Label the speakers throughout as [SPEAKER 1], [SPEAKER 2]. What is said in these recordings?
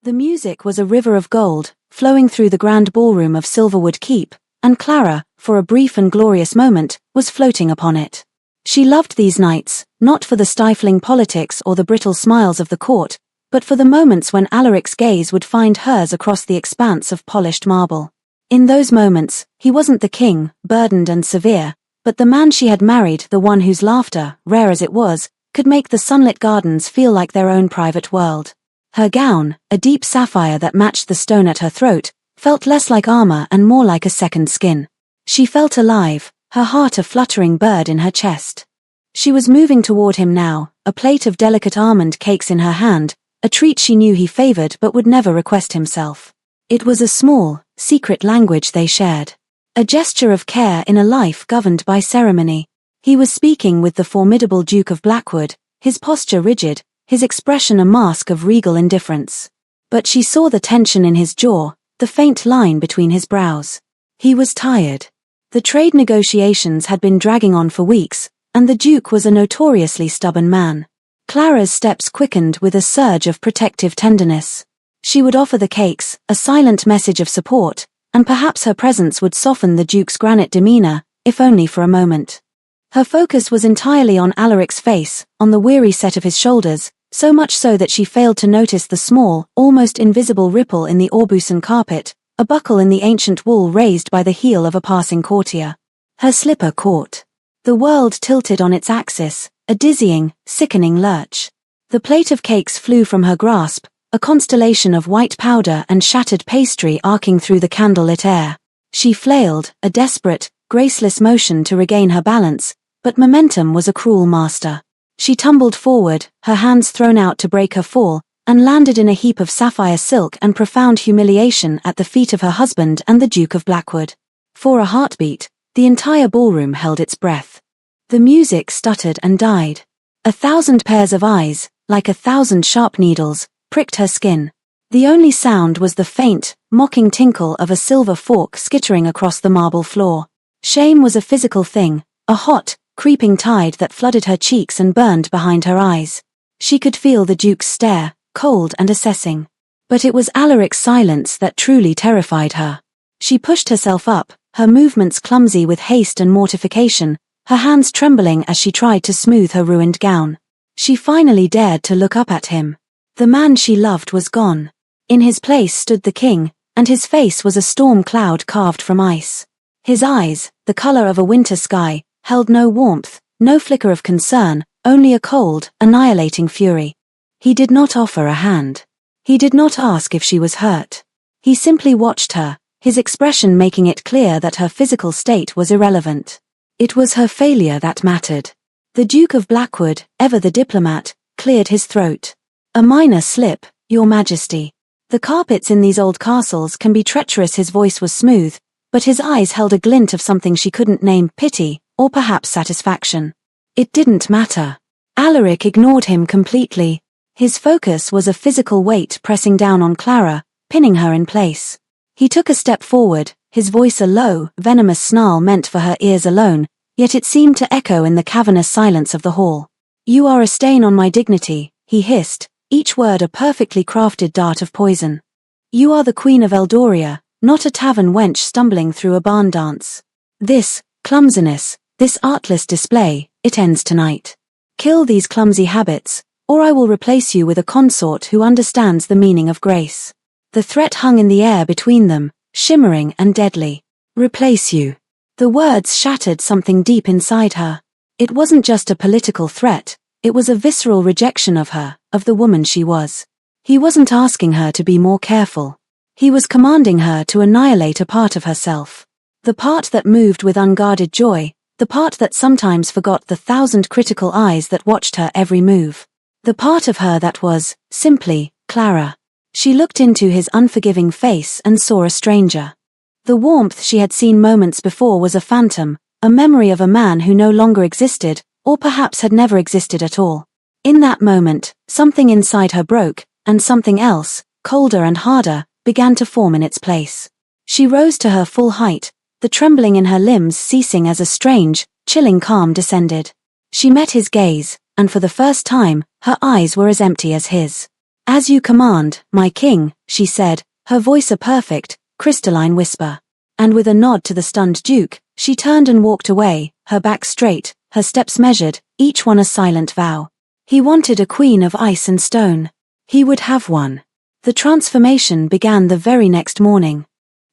[SPEAKER 1] The music was a river of gold, flowing through the grand ballroom of Silverwood Keep, and Clara, for a brief and glorious moment, was floating upon it. She loved these nights, not for the stifling politics or the brittle smiles of the court, but for the moments when Alaric's gaze would find hers across the expanse of polished marble. In those moments, he wasn't the king, burdened and severe, but the man she had married, the one whose laughter, rare as it was, could make the sunlit gardens feel like their own private world. Her gown, a deep sapphire that matched the stone at her throat, felt less like armor and more like a second skin. She felt alive, her heart a fluttering bird in her chest. She was moving toward him now, a plate of delicate almond cakes in her hand, a treat she knew he favored but would never request himself. It was a small, secret language they shared. A gesture of care in a life governed by ceremony. He was speaking with the formidable Duke of Blackwood, his posture rigid, his expression a mask of regal indifference. But she saw the tension in his jaw, the faint line between his brows. He was tired. The trade negotiations had been dragging on for weeks, and the Duke was a notoriously stubborn man. Clara's steps quickened with a surge of protective tenderness. She would offer the cakes, a silent message of support, and perhaps her presence would soften the Duke's granite demeanor, if only for a moment. Her focus was entirely on Alaric's face, on the weary set of his shoulders, so much so that she failed to notice the small, almost invisible ripple in the Aubusson carpet, a buckle in the ancient wool raised by the heel of a passing courtier. Her slipper caught. The world tilted on its axis, a dizzying, sickening lurch. The plate of cakes flew from her grasp, a constellation of white powder and shattered pastry arcing through the candlelit air. She flailed, a desperate, graceless motion to regain her balance, but momentum was a cruel master. She tumbled forward, her hands thrown out to break her fall, and landed in a heap of sapphire silk and profound humiliation at the feet of her husband and the Duke of Blackwood. For a heartbeat, the entire ballroom held its breath. The music stuttered and died. 1,000 pairs of eyes, like 1,000 sharp needles, pricked her skin. The only sound was the faint, mocking tinkle of a silver fork skittering across the marble floor. Shame was a physical thing, a hot, creeping tide that flooded her cheeks and burned behind her eyes. She could feel the Duke's stare, cold and assessing. But it was Alaric's silence that truly terrified her. She pushed herself up, her movements clumsy with haste and mortification, her hands trembling as she tried to smooth her ruined gown. She finally dared to look up at him. The man she loved was gone. In his place stood the king, and his face was a storm cloud carved from ice. His eyes, the color of a winter sky, held no warmth, no flicker of concern, only a cold, annihilating fury. He did not offer a hand. He did not ask if she was hurt. He simply watched her, his expression making it clear that her physical state was irrelevant. It was her failure that mattered. The Duke of Blackwood, ever the diplomat, cleared his throat. A minor slip, Your Majesty. The carpets in these old castles can be treacherous. His voice was smooth, but his eyes held a glint of something she couldn't name, pity, or perhaps satisfaction. It didn't matter. Alaric ignored him completely. His focus was a physical weight pressing down on Clara, pinning her in place. He took a step forward, his voice a low, venomous snarl meant for her ears alone, yet it seemed to echo in the cavernous silence of the hall. You are a stain on my dignity, he hissed, each word a perfectly crafted dart of poison. You are the Queen of Eldoria, not a tavern wench stumbling through a barn dance. This clumsiness, this artless display, it ends tonight. Kill these clumsy habits, or I will replace you with a consort who understands the meaning of grace. The threat hung in the air between them, shimmering and deadly. Replace you. The words shattered something deep inside her. It wasn't just a political threat, it was a visceral rejection of her, of the woman she was. He wasn't asking her to be more careful. He was commanding her to annihilate a part of herself. The part that moved with unguarded joy, the part that sometimes forgot the 1,000 critical eyes that watched her every move. The part of her that was, simply, Clara. She looked into his unforgiving face and saw a stranger. The warmth she had seen moments before was a phantom, a memory of a man who no longer existed, or perhaps had never existed at all. In that moment, something inside her broke, and something else, colder and harder, began to form in its place. She rose to her full height, the trembling in her limbs ceasing as a strange, chilling calm descended. She met his gaze, and for the first time, her eyes were as empty as his. "As you command, my king," she said, her voice a perfect, crystalline whisper. And with a nod to the stunned duke, she turned and walked away, her back straight, her steps measured, each one a silent vow. He wanted a queen of ice and stone. He would have one. The transformation began the very next morning.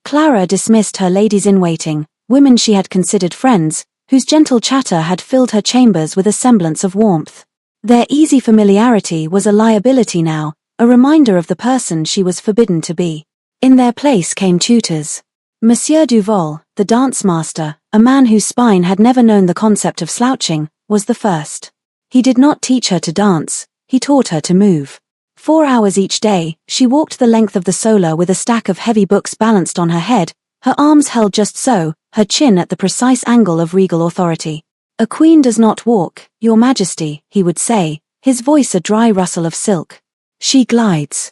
[SPEAKER 1] Clara dismissed her ladies-in-waiting, women she had considered friends, whose gentle chatter had filled her chambers with a semblance of warmth. Their easy familiarity was a liability now, a reminder of the person she was forbidden to be. In their place came tutors. Monsieur Duval, the dance master, a man whose spine had never known the concept of slouching, was the first. He did not teach her to dance, he taught her to move. 4 hours each day, she walked the length of the solar with a stack of heavy books balanced on her head, her arms held just so, her chin at the precise angle of regal authority. "A queen does not walk, your majesty," he would say, his voice a dry rustle of silk. "She glides."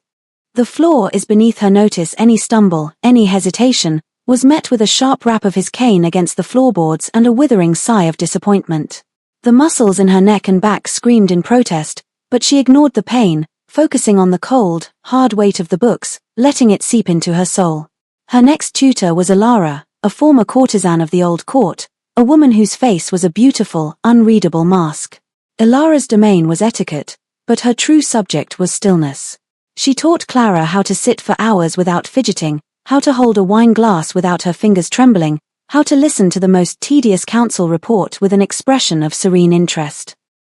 [SPEAKER 1] The floor is beneath her notice. Any stumble, any hesitation, was met with a sharp rap of his cane against the floorboards and a withering sigh of disappointment. The muscles in her neck and back screamed in protest, but she ignored the pain, focusing on the cold, hard weight of the books, letting it seep into her soul. Her next tutor was Alara, a former courtesan of the old court, a woman whose face was a beautiful, unreadable mask. Alara's domain was etiquette, but her true subject was stillness. She taught Clara how to sit for hours without fidgeting, how to hold a wine glass without her fingers trembling, how to listen to the most tedious council report with an expression of serene interest.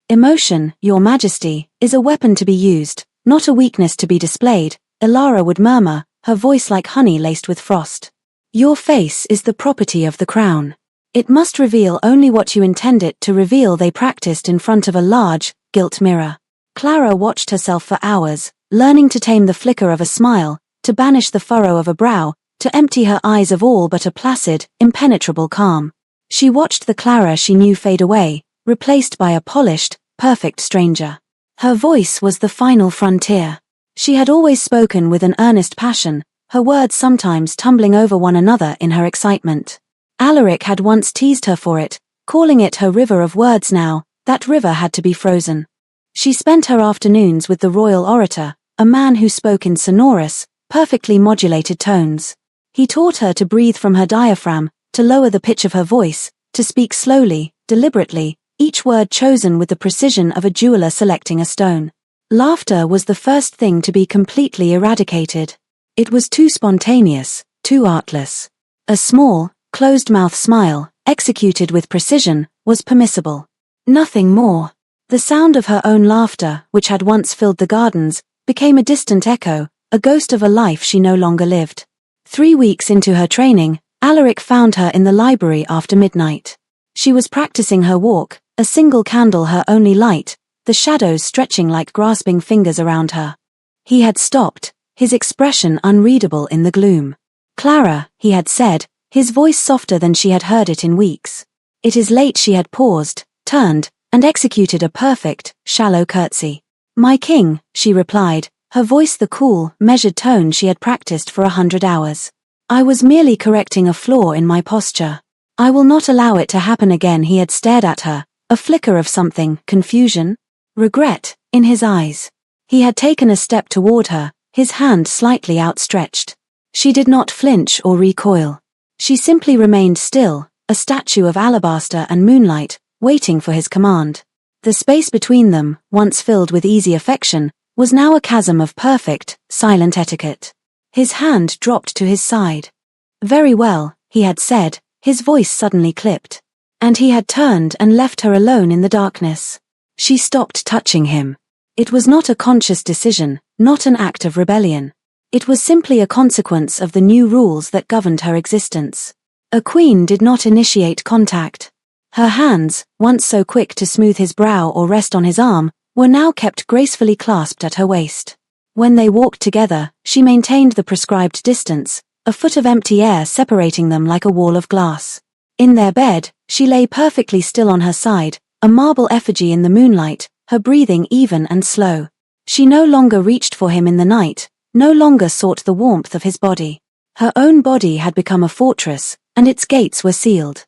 [SPEAKER 1] "Emotion, your majesty, is a weapon to be used, not a weakness to be displayed," Alara would murmur, her voice like honey laced with frost. "Your face is the property of the crown. It must reveal only what you intend it to reveal." They practiced in front of a large, gilt mirror. Clara watched herself for hours, learning to tame the flicker of a smile, to banish the furrow of a brow, to empty her eyes of all but a placid, impenetrable calm. She watched the Clara she knew fade away, replaced by a polished, perfect stranger. Her voice was the final frontier. She had always spoken with an earnest passion, her words sometimes tumbling over one another in her excitement. Alaric had once teased her for it, calling it her river of words. Now, that river had to be frozen. She spent her afternoons with the royal orator, a man who spoke in sonorous, perfectly modulated tones. He taught her to breathe from her diaphragm, to lower the pitch of her voice, to speak slowly, deliberately, each word chosen with the precision of a jeweler selecting a stone. Laughter was the first thing to be completely eradicated. It was too spontaneous, too artless. A small, closed-mouth smile, executed with precision, was permissible. Nothing more. The sound of her own laughter, which had once filled the gardens, became a distant echo, a ghost of a life she no longer lived. 3 weeks into her training, Alaric found her in the library after midnight. She was practicing her walk, a single candle her only light, the shadows stretching like grasping fingers around her. He had stopped, his expression unreadable in the gloom. "Clara," he had said, his voice softer than she had heard it in weeks. "It is late." She had paused, turned, and executed a perfect, shallow curtsy. "My king," she replied, her voice the cool, measured tone she had practiced for 100 hours. "I was merely correcting a flaw in my posture. I will not allow it to happen again." He had stared at her, a flicker of something, confusion, regret, in his eyes. He had taken a step toward her, his hand slightly outstretched. She did not flinch or recoil. She simply remained still, a statue of alabaster and moonlight, waiting for his command. The space between them, once filled with easy affection, was now a chasm of perfect, silent etiquette. His hand dropped to his side. "Very well," he had said, his voice suddenly clipped. And he had turned and left her alone in the darkness. She stopped touching him. It was not a conscious decision, not an act of rebellion. It was simply a consequence of the new rules that governed her existence. A queen did not initiate contact. Her hands, once so quick to smooth his brow or rest on his arm, were now kept gracefully clasped at her waist. When they walked together, she maintained the prescribed distance, a foot of empty air separating them like a wall of glass. In their bed, she lay perfectly still on her side, a marble effigy in the moonlight, her breathing even and slow. She no longer reached for him in the night, no longer sought the warmth of his body. Her own body had become a fortress, and its gates were sealed.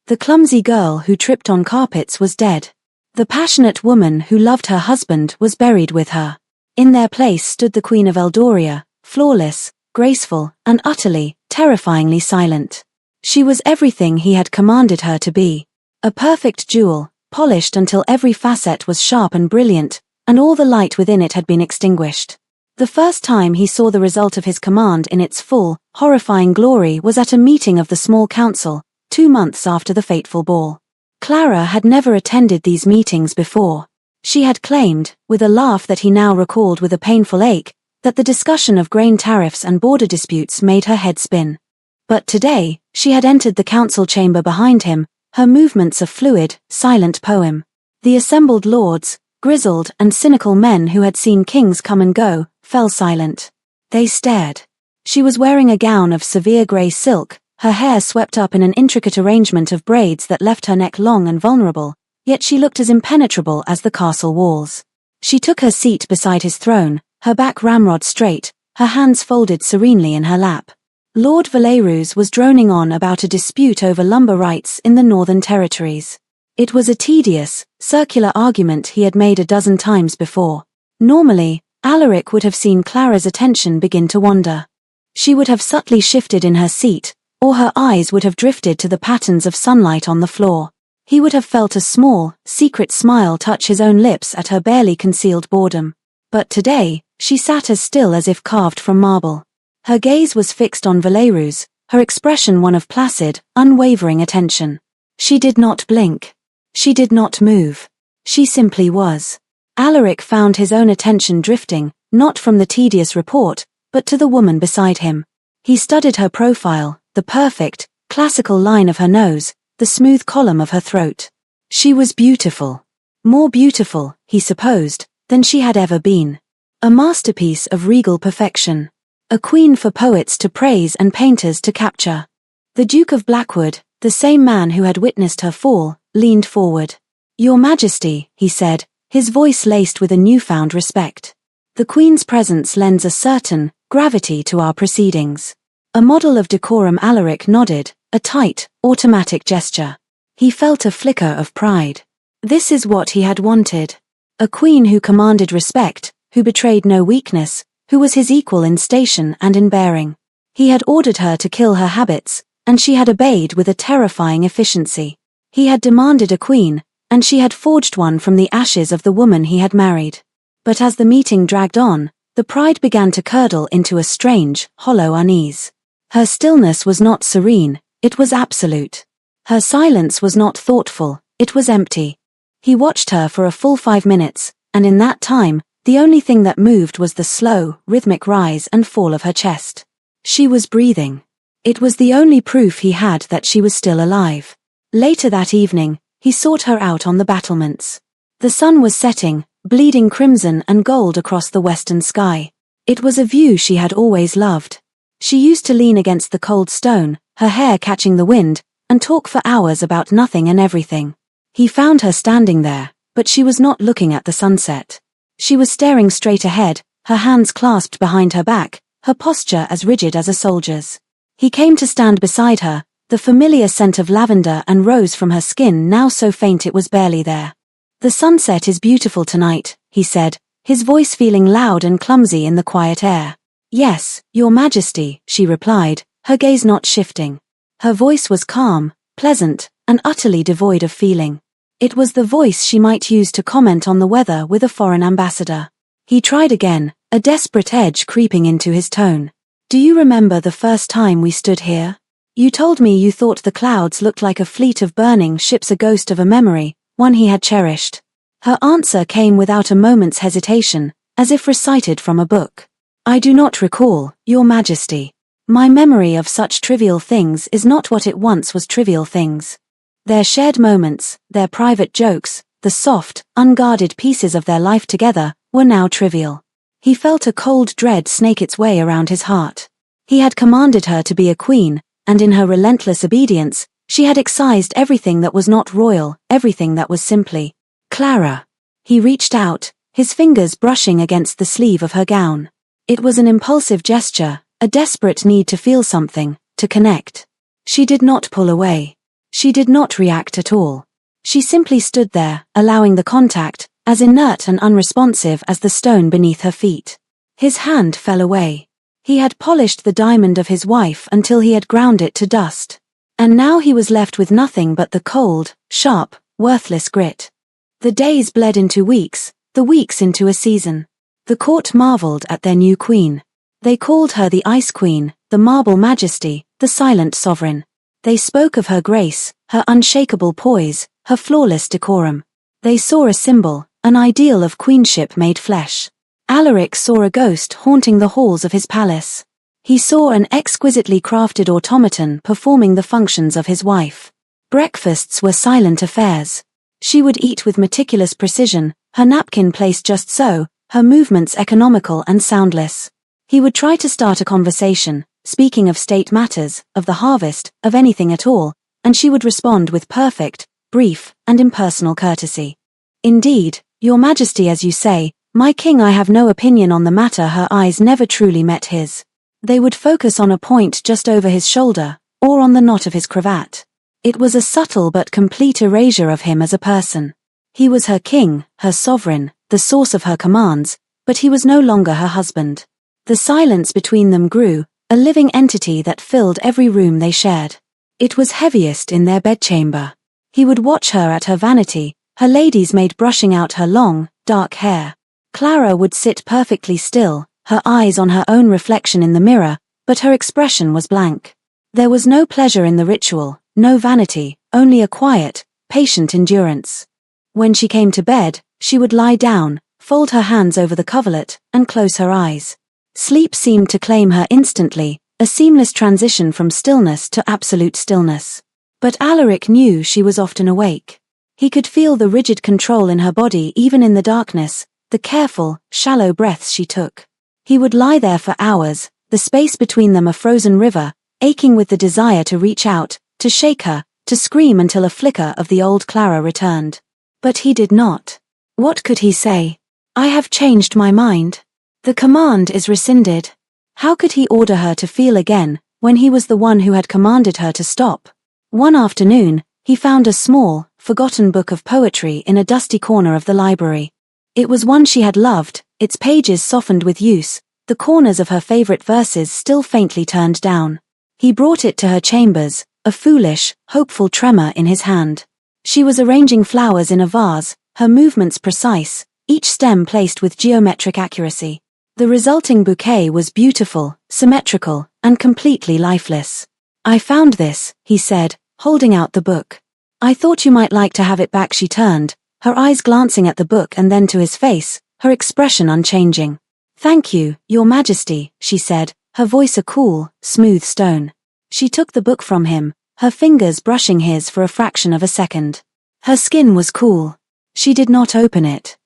[SPEAKER 1] The clumsy girl who tripped on carpets was dead. The passionate woman who loved her husband was buried with her. In their place stood the Queen of Eldoria, flawless, graceful, and utterly, terrifyingly silent. She was everything he had commanded her to be. A perfect jewel, polished until every facet was sharp and brilliant, and all the light within it had been extinguished. The first time he saw the result of his command in its full, horrifying glory was at a meeting of the small council, 2 months after the fateful ball. Clara had never attended these meetings before. She had claimed, with a laugh that he now recalled with a painful ache, that the discussion of grain tariffs and border disputes made her head spin. But today, she had entered the council chamber behind him, her movements a fluid, silent poem. The assembled lords, grizzled and cynical men who had seen kings come and go, fell silent. They stared. She was wearing a gown of severe grey silk, her hair swept up in an intricate arrangement of braids that left her neck long and vulnerable, yet she looked as impenetrable as the castle walls. She took her seat beside his throne, her back ramrod straight, her hands folded serenely in her lap. Lord Valerus was droning on about a dispute over lumber rights in the Northern Territories. It was a tedious, circular argument he had made a dozen times before. Normally, Alaric would have seen Clara's attention begin to wander. She would have subtly shifted in her seat, or her eyes would have drifted to the patterns of sunlight on the floor. He would have felt a small, secret smile touch his own lips at her barely concealed boredom. But today, she sat as still as if carved from marble. Her gaze was fixed on Valerus, her expression one of placid, unwavering attention. She did not blink. She did not move. She simply was. Alaric found his own attention drifting, not from the tedious report, but to the woman beside him. He studied her profile, the perfect, classical line of her nose, the smooth column of her throat. She was beautiful. More beautiful, he supposed, than she had ever been. A masterpiece of regal perfection. A queen for poets to praise and painters to capture. The Duke of Blackwood, the same man who had witnessed her fall, leaned forward. "Your Majesty," he said, his voice laced with a newfound respect. "The Queen's presence lends a certain gravity to our proceedings." A model of decorum. Alaric nodded, a tight, automatic gesture. He felt a flicker of pride. This is what he had wanted. A queen who commanded respect, who betrayed no weakness, who was his equal in station and in bearing. He had ordered her to kill her habits, and she had obeyed with a terrifying efficiency. He had demanded a queen, and she had forged one from the ashes of the woman he had married. But as the meeting dragged on, the pride began to curdle into a strange, hollow unease. Her stillness was not serene, it was absolute. Her silence was not thoughtful, it was empty. He watched her for a full 5 minutes, and in that time, the only thing that moved was the slow, rhythmic rise and fall of her chest. She was breathing. It was the only proof he had that she was still alive. Later that evening, he sought her out on the battlements. The sun was setting, bleeding crimson and gold across the western sky. It was a view she had always loved. She used to lean against the cold stone, her hair catching the wind, and talk for hours about nothing and everything. He found her standing there, but she was not looking at the sunset. She was staring straight ahead, her hands clasped behind her back, her posture as rigid as a soldier's. He came to stand beside her, the familiar scent of lavender and rose from her skin now so faint it was barely there. "The sunset is beautiful tonight," he said, his voice feeling loud and clumsy in the quiet air. "Yes, Your Majesty," she replied, her gaze not shifting. Her voice was calm, pleasant, and utterly devoid of feeling. It was the voice she might use to comment on the weather with a foreign ambassador. He tried again, a desperate edge creeping into his tone. "Do you remember the first time we stood here? You told me you thought the clouds looked like a fleet of burning ships, a ghost of a memory, one he had cherished." Her answer came without a moment's hesitation, as if recited from a book. "I do not recall, Your Majesty. My memory of such trivial things is not what it once was. Trivial things. Their shared moments, their private jokes, the soft, unguarded pieces of their life together, were now trivial." He felt a cold dread snake its way around his heart. He had commanded her to be a queen, and in her relentless obedience, she had excised everything that was not royal, everything that was simply Clara. He reached out, his fingers brushing against the sleeve of her gown. It was an impulsive gesture, a desperate need to feel something, to connect. She did not pull away. She did not react at all. She simply stood there, allowing the contact, as inert and unresponsive as the stone beneath her feet. His hand fell away. He had polished the diamond of his wife until he had ground it to dust. And now he was left with nothing but the cold, sharp, worthless grit. The days bled into weeks, the weeks into a season. The court marveled at their new queen. They called her the Ice Queen, the Marble Majesty, the Silent Sovereign. They spoke of her grace, her unshakable poise, her flawless decorum. They saw a symbol, an ideal of queenship made flesh. Alaric saw a ghost haunting the halls of his palace. He saw an exquisitely crafted automaton performing the functions of his wife. Breakfasts were silent affairs. She would eat with meticulous precision, her napkin placed just so, her movements economical and soundless. He would try to start a conversation, speaking of state matters, of the harvest, of anything at all, and she would respond with perfect, brief, and impersonal courtesy. Indeed, Your Majesty, as you say, my king, I have no opinion on the matter. Her eyes never truly met his. They would focus on a point just over his shoulder, or on the knot of his cravat. It was a subtle but complete erasure of him as a person. He was her king, her sovereign, the source of her commands, but he was no longer her husband. The silence between them grew, a living entity that filled every room they shared. It was heaviest in their bedchamber. He would watch her at her vanity, her lady's maid brushing out her long, dark hair. Clara would sit perfectly still, her eyes on her own reflection in the mirror, but her expression was blank. There was no pleasure in the ritual, no vanity, only a quiet, patient endurance. When she came to bed, she would lie down, fold her hands over the coverlet, and close her eyes. Sleep seemed to claim her instantly, a seamless transition from stillness to absolute stillness. But Alaric knew she was often awake. He could feel the rigid control in her body even in the darkness, the careful, shallow breaths she took. He would lie there for hours, the space between them a frozen river, aching with the desire to reach out, to shake her, to scream until a flicker of the old Clara returned. But he did not. What could he say? I have changed my mind. The command is rescinded. How could he order her to feel again, when he was the one who had commanded her to stop? One afternoon, he found a small, forgotten book of poetry in a dusty corner of the library. It was one she had loved, its pages softened with use, the corners of her favorite verses still faintly turned down. He brought it to her chambers, a foolish, hopeful tremor in his hand. She was arranging flowers in a vase, her movements precise, each stem placed with geometric accuracy. The resulting bouquet was beautiful, symmetrical, and completely lifeless. I found this, he said, holding out the book. I thought you might like to have it back. She turned, her eyes glancing at the book and then to his face, her expression unchanging. Thank you, Your Majesty, she said, her voice a cool, smooth stone. She took the book from him, her fingers brushing his for a fraction of a second. Her skin was cool. She did not open it.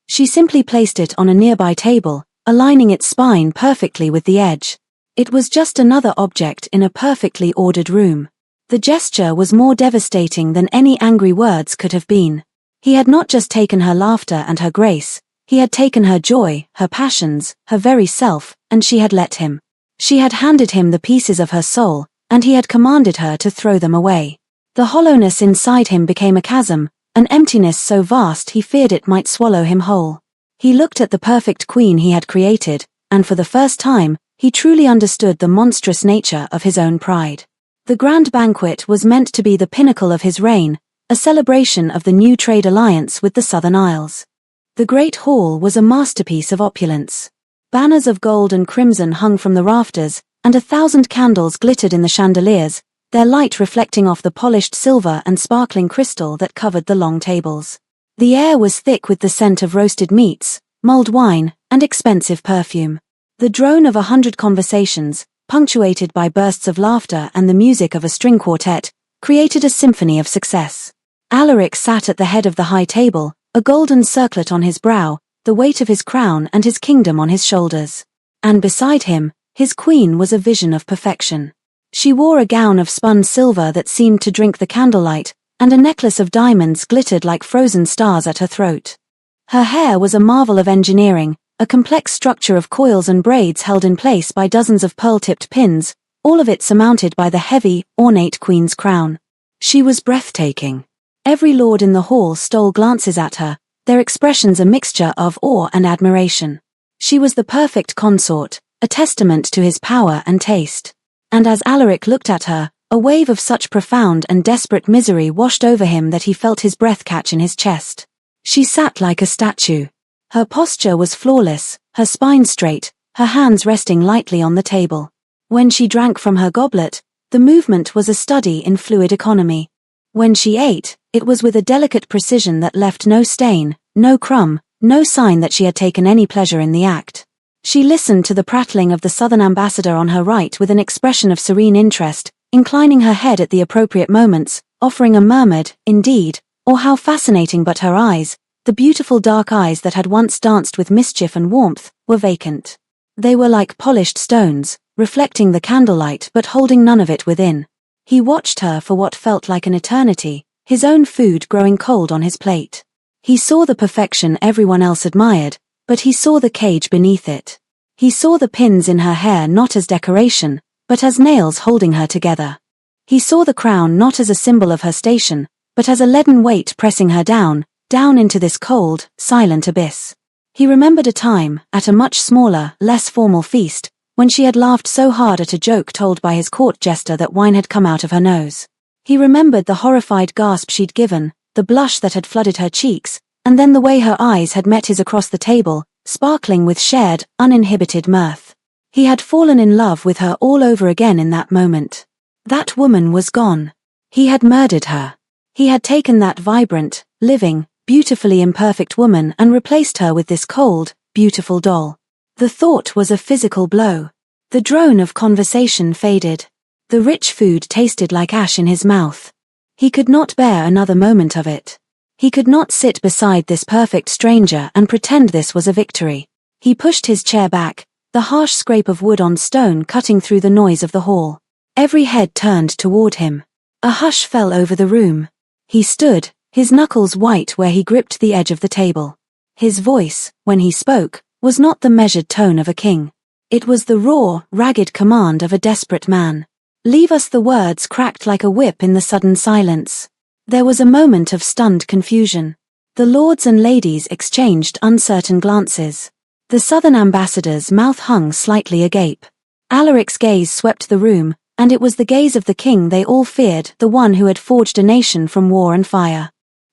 [SPEAKER 1] She simply placed it on a nearby table, aligning its spine perfectly with the edge. It was just another object in a perfectly ordered room. The gesture was more devastating than any angry words could have been. He had not just taken her laughter and her grace, he had taken her joy, her passions, her very self, and she had let him. She had handed him the pieces of her soul, and he had commanded her to throw them away. The hollowness inside him became a chasm, an emptiness so vast he feared it might swallow him whole. He looked at the perfect queen he had created, and for the first time, he truly understood the monstrous nature of his own pride. The grand banquet was meant to be the pinnacle of his reign, a celebration of the new trade alliance with the Southern Isles. The great hall was a masterpiece of opulence. Banners of gold and crimson hung from the rafters, and 1,000 candles glittered in the chandeliers, their light reflecting off the polished silver and sparkling crystal that covered the long tables. The air was thick with the scent of roasted meats, mulled wine, and expensive perfume. The drone of 100 conversations, punctuated by bursts of laughter and the music of a string quartet, created a symphony of success. Alaric sat at the head of the high table, a golden circlet on his brow, the weight of his crown and his kingdom on his shoulders. And beside him, his queen was a vision of perfection. She wore a gown of spun silver that seemed to drink the candlelight, and a necklace of diamonds glittered like frozen stars at her throat. Her hair was a marvel of engineering, a complex structure of coils and braids held in place by dozens of pearl-tipped pins, all of it surmounted by the heavy, ornate queen's crown. She was breathtaking. Every lord in the hall stole glances at her, their expressions a mixture of awe and admiration. She was the perfect consort, a testament to his power and taste. And as Alaric looked at her, a wave of such profound and desperate misery washed over him that he felt his breath catch in his chest. She sat like a statue. Her posture was flawless, her spine straight, her hands resting lightly on the table. When she drank from her goblet, the movement was a study in fluid economy. When she ate, it was with a delicate precision that left no stain, no crumb, no sign that she had taken any pleasure in the act. She listened to the prattling of the southern ambassador on her right with an expression of serene interest, inclining her head at the appropriate moments, offering a murmured, "Indeed," or "How fascinating," but her eyes, the beautiful dark eyes that had once danced with mischief and warmth, were vacant. They were like polished stones, reflecting the candlelight but holding none of it within. He watched her for what felt like an eternity, his own food growing cold on his plate. He saw the perfection everyone else admired, but he saw the cage beneath it. He saw the pins in her hair not as decoration, but as nails holding her together. He saw the crown not as a symbol of her station, but as a leaden weight pressing her down into this cold, silent abyss. He remembered a time, at a much smaller, less formal feast, when she had laughed so hard at a joke told by his court jester that wine had come out of her nose. He remembered the horrified gasp she'd given, the blush that had flooded her cheeks, and then the way her eyes had met his across the table, sparkling with shared, uninhibited mirth. He had fallen in love with her all over again in that moment. That woman was gone. He had murdered her. He had taken that vibrant, living, beautifully imperfect woman and replaced her with this cold, beautiful doll. The thought was a physical blow. The drone of conversation faded. The rich food tasted like ash in his mouth. He could not bear another moment of it. He could not sit beside this perfect stranger and pretend this was a victory. He pushed his chair back, the harsh scrape of wood on stone cutting through the noise of the hall. Every head turned toward him. A hush fell over the room. He stood, his knuckles white where he gripped the edge of the table. His voice, when he spoke, was not the measured tone of a king. It was the raw, ragged command of a desperate man. "Leave us." The words cracked like a whip in the sudden silence. There was a moment of stunned confusion. The lords and ladies exchanged uncertain glances. The southern ambassador's mouth hung slightly agape. Alaric's gaze swept the room, and it was the gaze of the king they all feared, the one who had forged a nation from war and fire.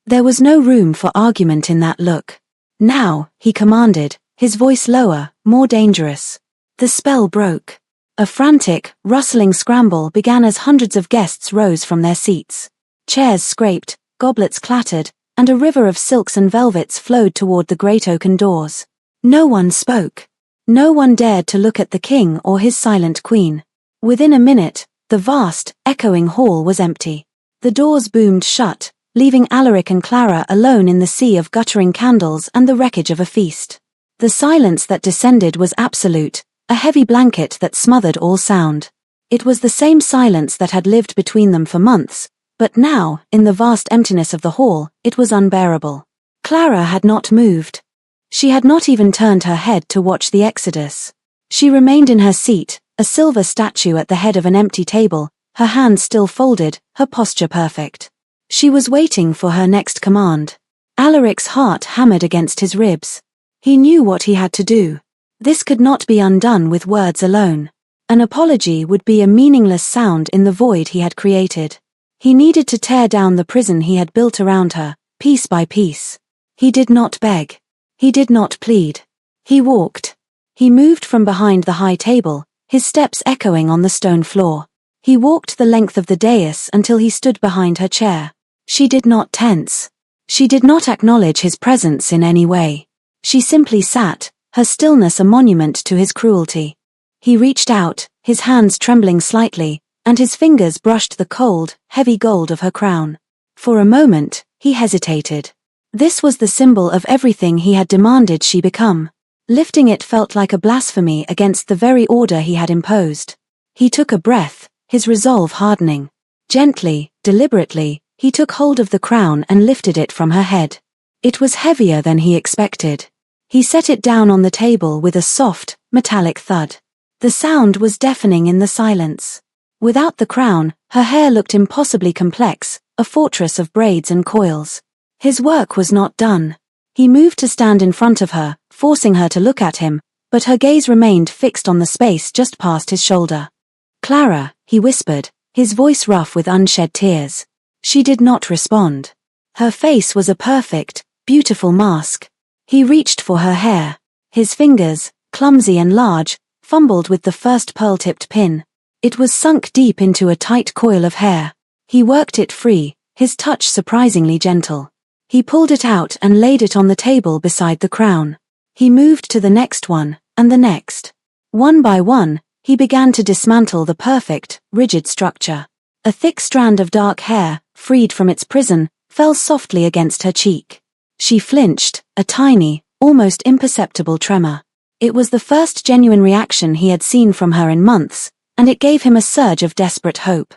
[SPEAKER 1] There was no room for argument in that look. "Now," he commanded, his voice lower, more dangerous. The spell broke. A frantic, rustling scramble began as hundreds of guests rose from their seats. Chairs scraped, goblets clattered, and a river of silks and velvets flowed toward the great oaken doors. No one spoke. No one dared to look at the king or his silent queen. Within a minute, the vast, echoing hall was empty. The doors boomed shut, leaving Alaric and Clara alone in the sea of guttering candles and the wreckage of a feast. The silence that descended was absolute, a heavy blanket that smothered all sound. It was the same silence that had lived between them for months, but now, in the vast emptiness of the hall, it was unbearable. Clara had not moved. She had not even turned her head to watch the exodus. She remained in her seat, a silver statue at the head of an empty table, her hands still folded, her posture perfect. She was waiting for her next command. Alaric's heart hammered against his ribs. He knew what he had to do. This could not be undone with words alone. An apology would be a meaningless sound in the void he had created. He needed to tear down the prison he had built around her, piece by piece. He did not beg. He did not plead. He walked. He moved from behind the high table, his steps echoing on the stone floor. He walked the length of the dais until he stood behind her chair. She did not tense. She did not acknowledge his presence in any way. She simply sat, her stillness a monument to his cruelty. He reached out, his hands trembling slightly, and his fingers brushed the cold, heavy gold of her crown. For a moment, he hesitated. This was the symbol of everything he had demanded she become. Lifting it felt like a blasphemy against the very order he had imposed. He took a breath, his resolve hardening. Gently, deliberately, he took hold of the crown and lifted it from her head. It was heavier than he expected. He set it down on the table with a soft, metallic thud. The sound was deafening in the silence. Without the crown, her hair looked impossibly complex, a fortress of braids and coils. His work was not done. He moved to stand in front of her, forcing her to look at him, but her gaze remained fixed on the space just past his shoulder. "Clara," he whispered, his voice rough with unshed tears. She did not respond. Her face was a perfect, beautiful mask. He reached for her hair. His fingers, clumsy and large, fumbled with the first pearl-tipped pin. It was sunk deep into a tight coil of hair. He worked it free, his touch surprisingly gentle. He pulled it out and laid it on the table beside the crown. He moved to the next one, and the next. One by one, he began to dismantle the perfect, rigid structure. A thick strand of dark hair, freed from its prison, fell softly against her cheek. She flinched, a tiny, almost imperceptible tremor. It was the first genuine reaction he had seen from her in months, and it gave him a surge of desperate hope.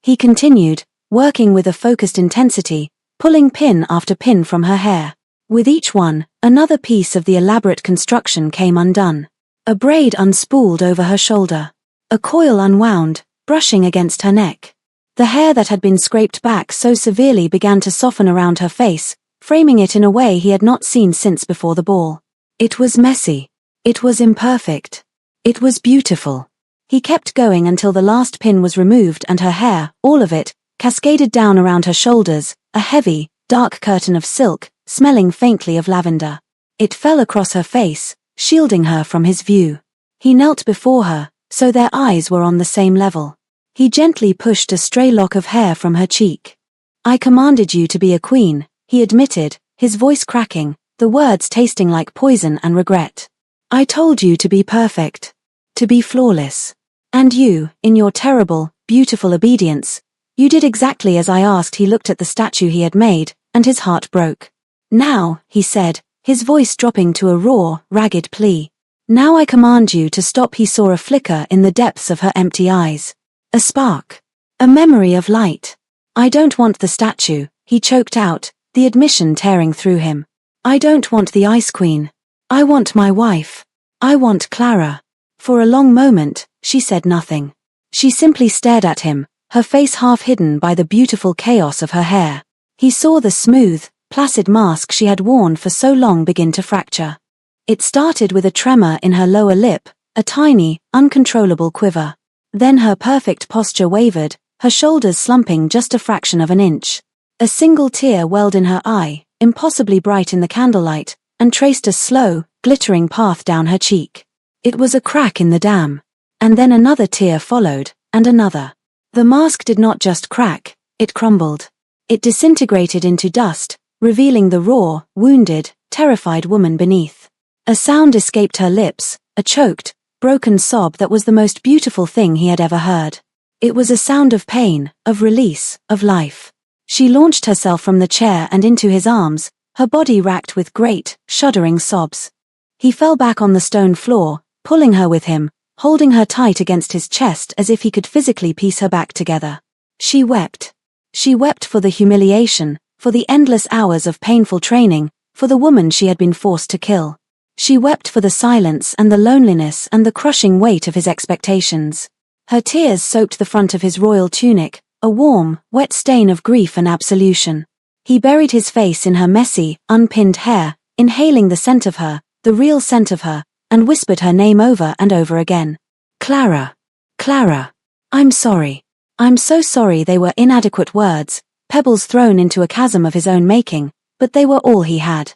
[SPEAKER 1] He continued, working with a focused intensity, pulling pin after pin from her hair. With each one, another piece of the elaborate construction came undone. A braid unspooled over her shoulder. A coil unwound, brushing against her neck. The hair that had been scraped back so severely began to soften around her face, framing it in a way he had not seen since before the ball. It was messy. It was imperfect. It was beautiful. He kept going until the last pin was removed and her hair, all of it, cascaded down around her shoulders, a heavy, dark curtain of silk, smelling faintly of lavender. It fell across her face, shielding her from his view. He knelt before her, so their eyes were on the same level. He gently pushed a stray lock of hair from her cheek. "I commanded you to be a queen," he admitted, his voice cracking, the words tasting like poison and regret. "I told you to be perfect. To be flawless. And you, in your terrible, beautiful obedience, you did exactly as I asked." He looked at the statue he had made, and his heart broke. "Now," he said, his voice dropping to a raw, ragged plea. "Now I command you to stop." He saw a flicker in the depths of her empty eyes. A spark. A memory of light. "I don't want the statue," he choked out, the admission tearing through him. "I don't want the Ice Queen. I want my wife. I want Clara." For a long moment, she said nothing. She simply stared at him, her face half hidden by the beautiful chaos of her hair. He saw the smooth, placid mask she had worn for so long begin to fracture. It started with a tremor in her lower lip, a tiny, uncontrollable quiver. Then her perfect posture wavered, her shoulders slumping just a fraction of an inch. A single tear welled in her eye, impossibly bright in the candlelight, and traced a slow, glittering path down her cheek. It was a crack in the dam. And then another tear followed, and another. The mask did not just crack, it crumbled. It disintegrated into dust, revealing the raw, wounded, terrified woman beneath. A sound escaped her lips, a choked, broken sob that was the most beautiful thing he had ever heard. It was a sound of pain, of release, of life. She launched herself from the chair and into his arms, her body racked with great, shuddering sobs. He fell back on the stone floor, pulling her with him, holding her tight against his chest as if he could physically piece her back together. She wept. She wept for the humiliation, for the endless hours of painful training, for the woman she had been forced to kill. She wept for the silence and the loneliness and the crushing weight of his expectations. Her tears soaked the front of his royal tunic, a warm, wet stain of grief and absolution. He buried his face in her messy, unpinned hair, inhaling the scent of her, the real scent of her, and whispered her name over and over again. "Clara. Clara. I'm sorry. I'm so sorry." They were inadequate words, pebbles thrown into a chasm of his own making, but they were all he had.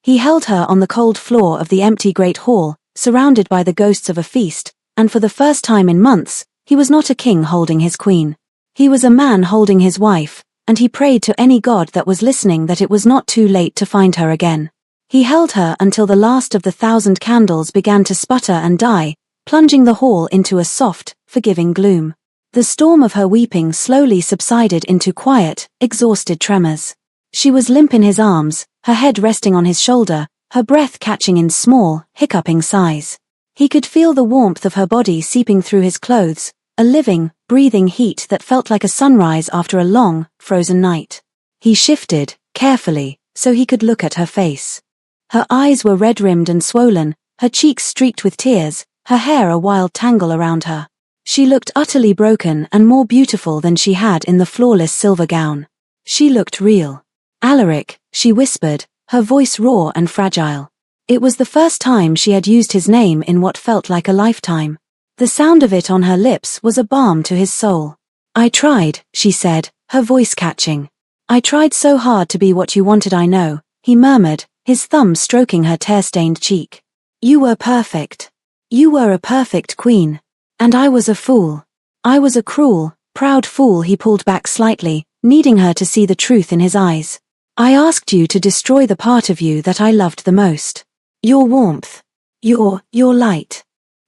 [SPEAKER 1] He held her on the cold floor of the empty great hall, surrounded by the ghosts of a feast, and for the first time in months, he was not a king holding his queen. He was a man holding his wife, and he prayed to any god that was listening that it was not too late to find her again. He held her until the last of the 1,000 candles began to sputter and die, plunging the hall into a soft, forgiving gloom. The storm of her weeping slowly subsided into quiet, exhausted tremors. She was limp in his arms, her head resting on his shoulder, her breath catching in small, hiccuping sighs. He could feel the warmth of her body seeping through his clothes, a living, breathing heat that felt like a sunrise after a long, frozen night. He shifted, carefully, so he could look at her face. Her eyes were red-rimmed and swollen, her cheeks streaked with tears, her hair a wild tangle around her. She looked utterly broken and more beautiful than she had in the flawless silver gown. She looked real. "Alaric," she whispered, her voice raw and fragile. It was the first time she had used his name in what felt like a lifetime. The sound of it on her lips was a balm to his soul. "I tried," she said, her voice catching. "I tried so hard to be what you wanted, I know," he murmured, his thumb stroking her tear-stained cheek. "You were perfect. You were a perfect queen. And I was a fool. I was a cruel, proud fool." He pulled back slightly, needing her to see the truth in his eyes. "I asked you to destroy the part of you that I loved the most. Your warmth. Your light.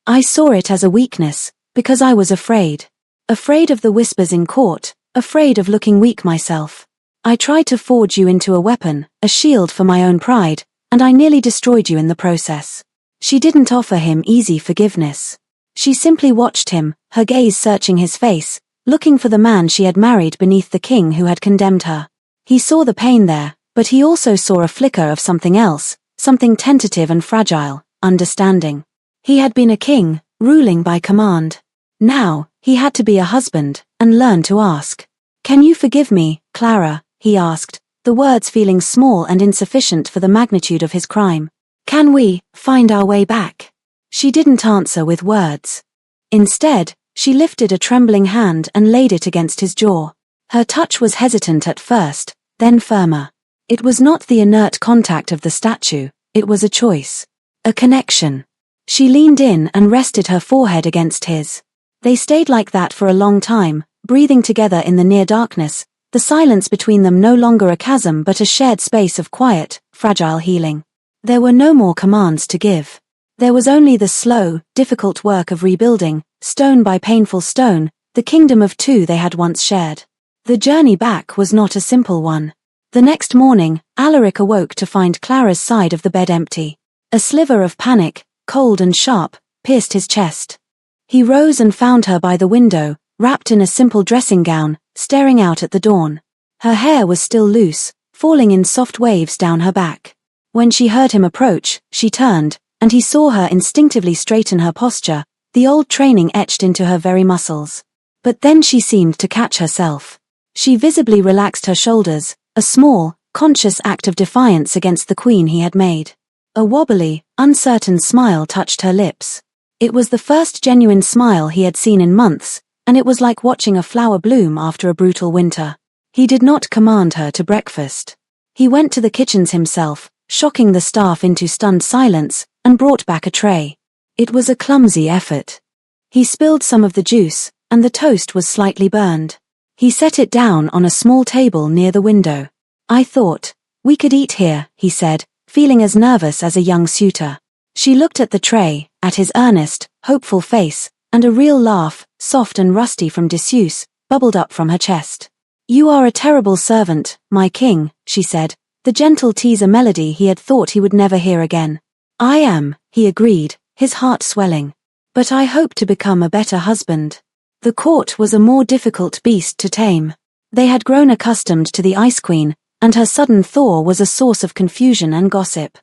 [SPEAKER 1] I saw it as a weakness, because I was afraid. Afraid of the whispers in court, afraid of looking weak myself. I tried to forge you into a weapon, a shield for my own pride, and I nearly destroyed you in the process." She didn't offer him easy forgiveness. She simply watched him, her gaze searching his face, looking for the man she had married beneath the king who had condemned her. He saw the pain there, but he also saw a flicker of something else, something tentative and fragile, understanding. He had been a king, ruling by command. Now, he had to be a husband, and learn to ask. "Can you forgive me, Clara?" he asked, the words feeling small and insufficient for the magnitude of his crime. "Can we find our way back?" She didn't answer with words. Instead, she lifted a trembling hand and laid it against his jaw. Her touch was hesitant at first, then firmer. It was not the inert contact of the statue, it was a choice. A connection. She leaned in and rested her forehead against his. They stayed like that for a long time, breathing together in the near darkness, the silence between them no longer a chasm but a shared space of quiet, fragile healing. There were no more commands to give. There was only the slow, difficult work of rebuilding, stone by painful stone, the kingdom of two they had once shared. The journey back was not a simple one. The next morning, Alaric awoke to find Clara's side of the bed empty. A sliver of panic, cold and sharp, pierced his chest. He rose and found her by the window, wrapped in a simple dressing gown, staring out at the dawn. Her hair was still loose, falling in soft waves down her back. When she heard him approach, she turned, and he saw her instinctively straighten her posture, the old training etched into her very muscles. But then she seemed to catch herself. She visibly relaxed her shoulders, a small, conscious act of defiance against the queen he had made. A wobbly, uncertain smile touched her lips. It was the first genuine smile he had seen in months, and it was like watching a flower bloom after a brutal winter. He did not command her to breakfast. He went to the kitchens himself, shocking the staff into stunned silence, and brought back a tray. It was a clumsy effort. He spilled some of the juice, and the toast was slightly burned. He set it down on a small table near the window. "I thought, we could eat here," he said, feeling as nervous as a young suitor. She looked at the tray, at his earnest, hopeful face, and a real laugh, soft and rusty from disuse, bubbled up from her chest. "You are a terrible servant, my king," she said, the gentle teaser melody he had thought he would never hear again. "I am," he agreed, his heart swelling. "But I hope to become a better husband." The court was a more difficult beast to tame. They had grown accustomed to the Ice Queen, and her sudden thaw was a source of confusion and gossip.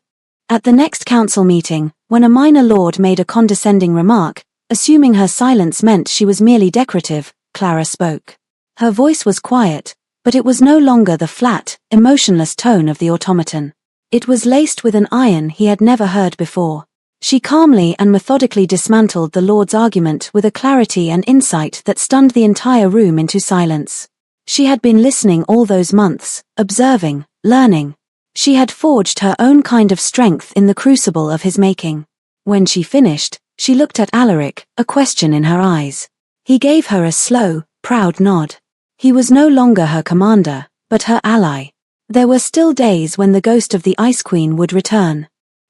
[SPEAKER 1] At the next council meeting, when a minor lord made a condescending remark, assuming her silence meant she was merely decorative, Clara spoke. Her voice was quiet, but it was no longer the flat, emotionless tone of the automaton. It was laced with an iron he had never heard before. She calmly and methodically dismantled the lord's argument with a clarity and insight that stunned the entire room into silence. She had been listening all those months, observing, learning. She had forged her own kind of strength in the crucible of his making. When she finished, she looked at Alaric, a question in her eyes. He gave her a slow, proud nod. He was no longer her commander, but her ally. There were still days when the ghost of the Ice Queen would return.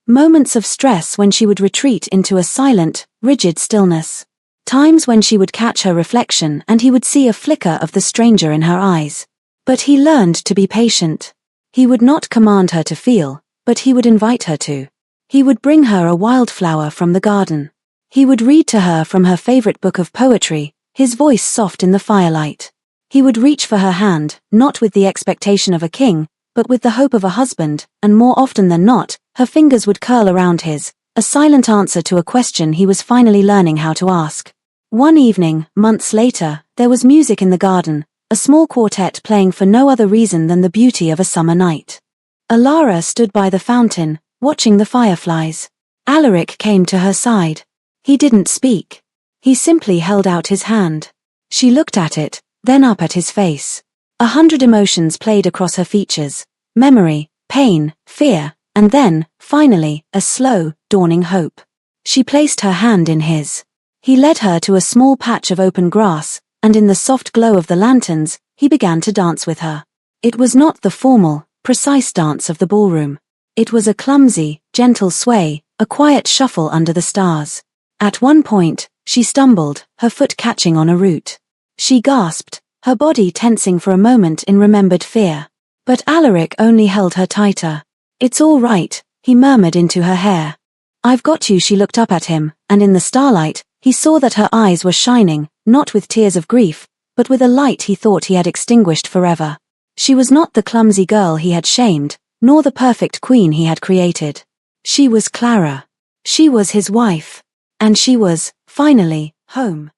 [SPEAKER 1] Moments of stress when she would retreat into a silent, rigid stillness. Times when she would catch her reflection and he would see a flicker of the stranger in her eyes. But he learned to be patient. He would not command her to feel, but he would invite her to. He would bring her a wildflower from the garden. He would read to her from her favorite book of poetry, his voice soft in the firelight. He would reach for her hand, not with the expectation of a king, but with the hope of a husband, and more often than not, her fingers would curl around his, a silent answer to a question he was finally learning how to ask. One evening, months later, there was music in the garden, a small quartet playing for no other reason than the beauty of a summer night. Alara stood by the fountain, watching the fireflies. Alaric came to her side. He didn't speak. He simply held out his hand. She looked at it, then up at his face. 100 emotions played across her features. Memory, pain, fear, and then, finally, a slow, dawning hope. She placed her hand in his. He led her to a small patch of open grass, and in the soft glow of the lanterns, he began to dance with her. It was not the formal, precise dance of the ballroom. It was a clumsy, gentle sway, a quiet shuffle under the stars. At one point, she stumbled, her foot catching on a root. She gasped, her body tensing for a moment in remembered fear. But Alaric only held her tighter. "It's all right," he murmured into her hair. "I've got you." She looked up at him, and in the starlight, he saw that her eyes were shining, not with tears of grief, but with a light he thought he had extinguished forever. She was not the clumsy girl he had shamed, nor the perfect queen he had created. She was Clara. She was his wife. And she was, finally, home.